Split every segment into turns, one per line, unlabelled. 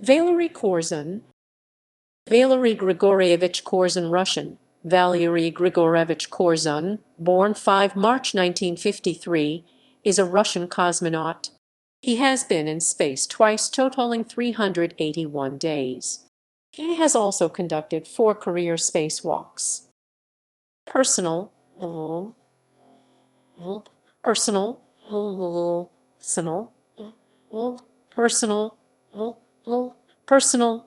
Valery Korzun, Valery Grigorievich Korzun, Russian, Valery Grigorievich Korzun, born 5 March 1953, is a Russian cosmonaut. He has been in space twice, totaling 381 days. He has also conducted 4 career spacewalks. Personal, personal, personal, personal, personal.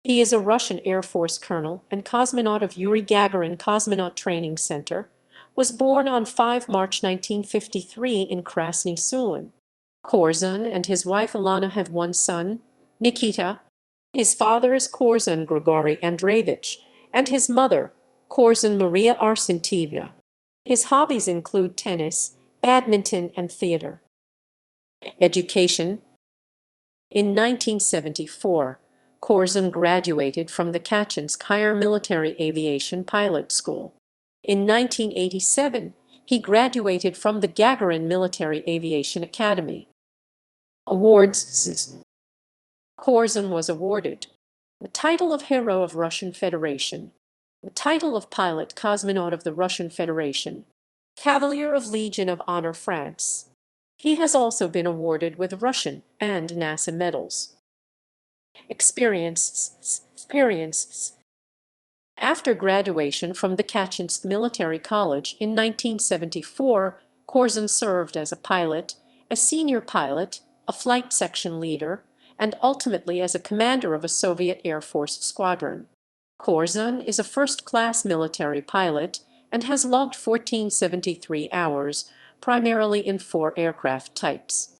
He is a Russian Air Force colonel and cosmonaut of Yuri Gagarin Cosmonaut Training Center, was born on 5 March 1953 in Krasny Sulin. Korzun and his wife Ilana have one son, Nikita. His father is Korzun Grigory Andreevich, and his mother, Korzun Maria Arsentievna. His hobbies include tennis, badminton, and theater. Education. In 1974, Korzun graduated from the Kachinsk Military Aviation Pilot School. In 1987, he graduated from the Gagarin Military Aviation Academy. Awards. Korzun was awarded the title of Hero of Russian Federation, the title of Pilot Cosmonaut of the Russian Federation, Cavalier of Legion of Honor France. He has also been awarded with Russian and NASA medals. Experiences. After graduation from the Kachinsk Military College in 1974, Korzun served as a pilot, a senior pilot, a flight section leader, and ultimately as a commander of a Soviet Air Force squadron. Korzun is a first-class military pilot and has logged 1473 hours, primarily in 4 aircraft types.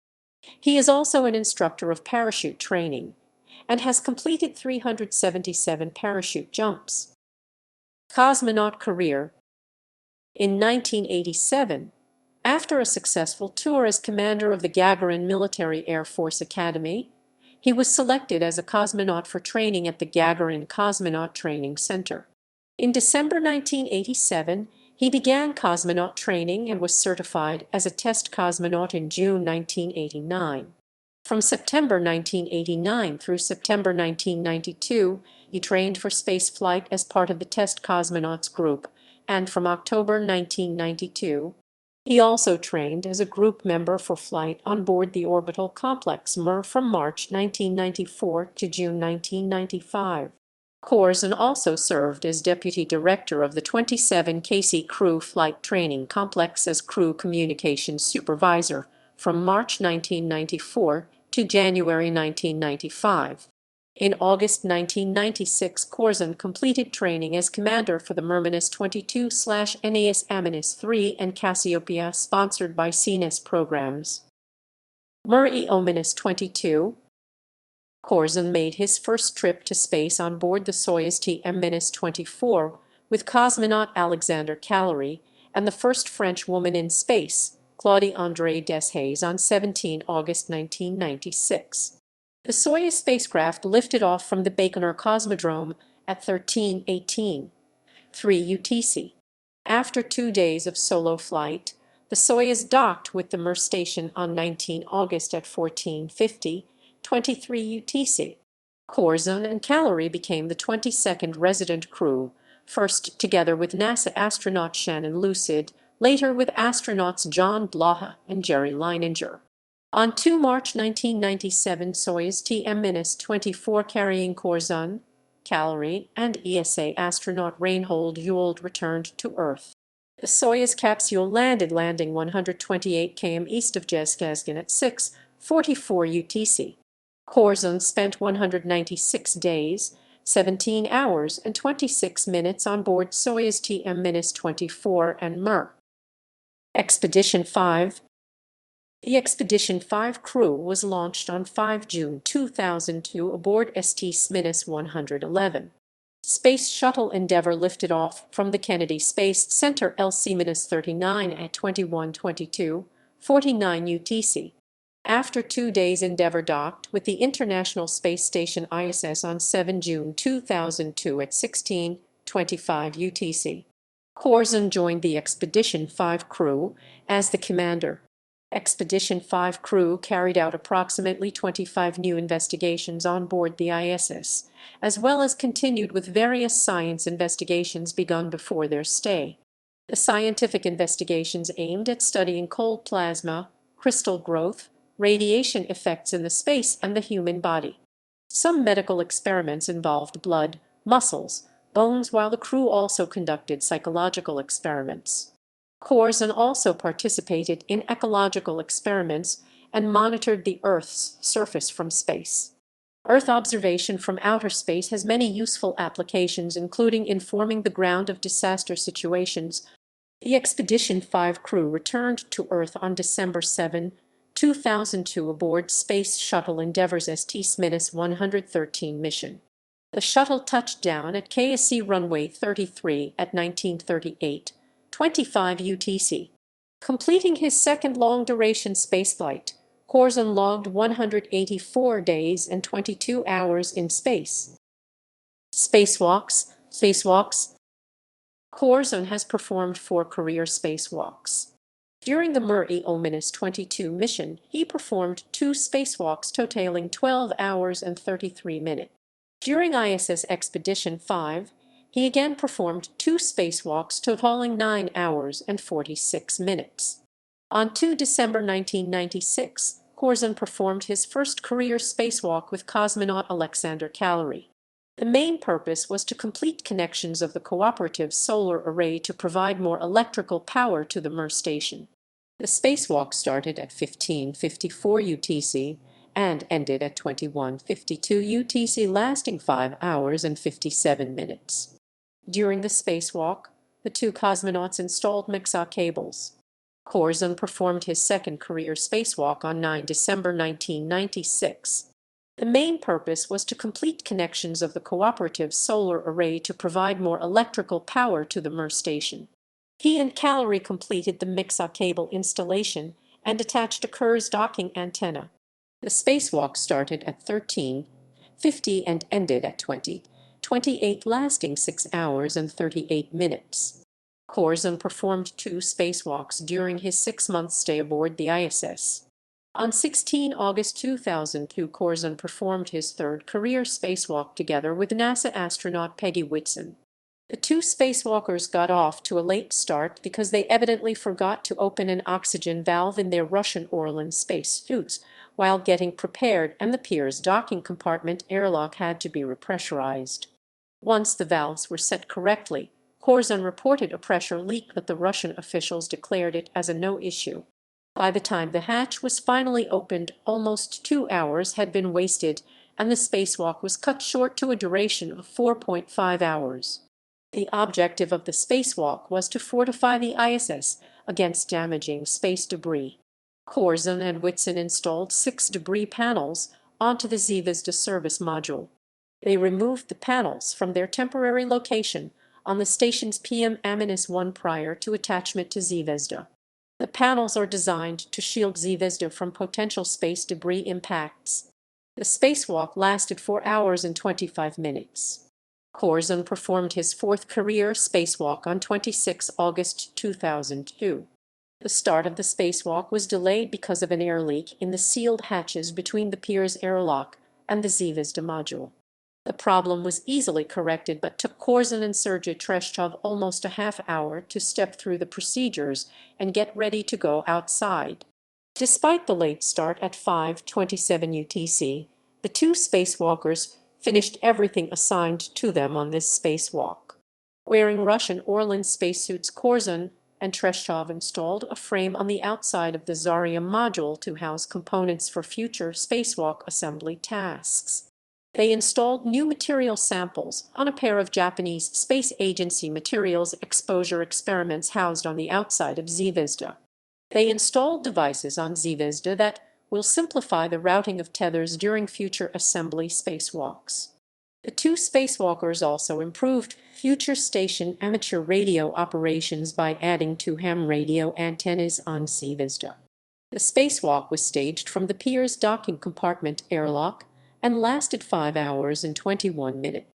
He is also an instructor of parachute training and has completed 377 parachute jumps. Cosmonaut career. In 1987, after a successful tour as commander of the Gagarin Military Air Force Academy, he was selected as a cosmonaut for training at the Gagarin Cosmonaut Training Center. In December 1987, he began cosmonaut training and was certified as a test cosmonaut in June 1989. From September 1989 through September 1992, he trained for spaceflight as part of the Test Cosmonauts Group, and from October 1992, he also trained as a group member for flight on board the orbital complex Mir from March 1994 to June 1995. Korzun also served as deputy director of the 27KC Crew Flight Training Complex as crew communications supervisor from March 1994 to January 1995. In August 1996, Korzun completed training as commander for the Murmanus 22/Aeneas Ammonus 3 and Cassiopeia sponsored by CNES programs. Ominous 22. Korzun made his first trip to space on board the Soyuz TM-24 with cosmonaut Alexander Callary and the first French woman in space, Claudie-Andrée Deshays, on 17 August 1996. The Soyuz spacecraft lifted off from the Baikonur Cosmodrome at 13:18, 3 UTC. After 2 days of solo flight, the Soyuz docked with the Mir station on 19 August at 14:50, 23 UTC. Korzun and Callary became the 22nd resident crew, first together with NASA astronaut Shannon Lucid, later with astronauts John Blaha and Jerry Leininger. On 2 March 1997, Soyuz TM-24 carrying Korzun, Callary, and ESA astronaut Reinhold Ewald returned to Earth. The Soyuz capsule landed landing 128 km east of Zhezkazgan at 6:44 UTC. Korzun spent 196 days, 17 hours, and 26 minutes on board Soyuz TM-24 and Mir. Expedition 5. The Expedition 5 crew was launched on 5 June 2002 aboard ST-111. Space Shuttle Endeavour lifted off from the Kennedy Space Center LC-39 at 21:22, 49 UTC. After 2 days, Endeavour docked with the International Space Station ISS on 7 June 2002 at 16:25 UTC. Korzun joined the Expedition 5 crew as the commander. Expedition 5 crew carried out approximately 25 new investigations on board the ISS, as well as continued with various science investigations begun before their stay. The scientific investigations aimed at studying cold plasma, crystal growth, radiation effects in the space and the human body. Some medical experiments involved blood, muscles, bones, while the crew also conducted psychological experiments. Corzine also participated in ecological experiments and monitored the Earth's surface from space. Earth observation from outer space has many useful applications, including informing the ground of disaster situations. The Expedition 5 crew returned to Earth on December 7, 2002 aboard Space Shuttle Endeavour's ST-113 mission. The shuttle touched down at KSC runway 33 at 19:38:25 UTC. Completing his second long-duration spaceflight, Corzine logged 184 days and 22 hours in space. Spacewalks. Corzine has performed 4 career spacewalks. During the Mir-E-22 mission, he performed 2 spacewalks totaling 12 hours and 33 minutes. During ISS Expedition 5, he again performed 2 spacewalks totaling 9 hours and 46 minutes. On 2 December 1996, Corzine performed his first career spacewalk with cosmonaut Alexander Callery. The main purpose was to complete connections of the cooperative solar array to provide more electrical power to the Mir station. The spacewalk started at 15:54 UTC and ended at 21:52 UTC, lasting 5 hours and 57 minutes. During the spacewalk, the 2 cosmonauts installed MXA cables. Corzine performed his second career spacewalk on 9 December 1996. The main purpose was to complete connections of the cooperative solar array to provide more electrical power to the Mir station. He and Callery completed the MXA cable installation and attached a Ker's docking antenna. The spacewalk started at 13:50 and ended at 20:28, lasting 6 hours and 38 minutes. Corzine performed 2 spacewalks during his 6-month stay aboard the ISS. On 16 August 2002, Corzine performed his third career spacewalk together with NASA astronaut Peggy Whitson. The 2 spacewalkers got off to a late start because they evidently forgot to open an oxygen valve in their Russian Orlan spacesuits while getting prepared, and the Pirs docking compartment airlock had to be repressurized. Once the valves were set correctly, Corzine reported a pressure leak, but the Russian officials declared it as a no-issue. By the time the hatch was finally opened, almost 2 hours had been wasted, and the spacewalk was cut short to a duration of 4.5 hours. The objective of the spacewalk was to fortify the ISS against damaging space debris. Corzine and Whitson installed 6 debris panels onto the Zvezda service module. They removed the panels from their temporary location on the station's PM-1 prior to attachment to Zvezda. The panels are designed to shield Zvezda from potential space debris impacts. The spacewalk lasted 4 hours and 25 minutes. Corzine performed his 4th career spacewalk on 26 August 2002. The start of the spacewalk was delayed because of an air leak in the sealed hatches between the Pirs airlock and the Zvezda module. The problem was easily corrected, but took Corzine and Sergei Treshchov almost a half hour to step through the procedures and get ready to go outside. Despite the late start at 5:27 UTC, the 2 spacewalkers finished everything assigned to them on this spacewalk. Wearing Russian Orlan spacesuits, Corzine and Treshchov installed a frame on the outside of the Zarya module to house components for future spacewalk assembly tasks. They installed new material samples on a pair of Japanese Space Agency materials exposure experiments housed on the outside of Zvezda. They installed devices on Zvezda that will simplify the routing of tethers during future assembly spacewalks. The 2 spacewalkers also improved future station amateur radio operations by adding 2 ham radio antennas on Zvezda. The spacewalk was staged from the Pirs docking compartment airlock and lasted 5 hours and 21 minutes.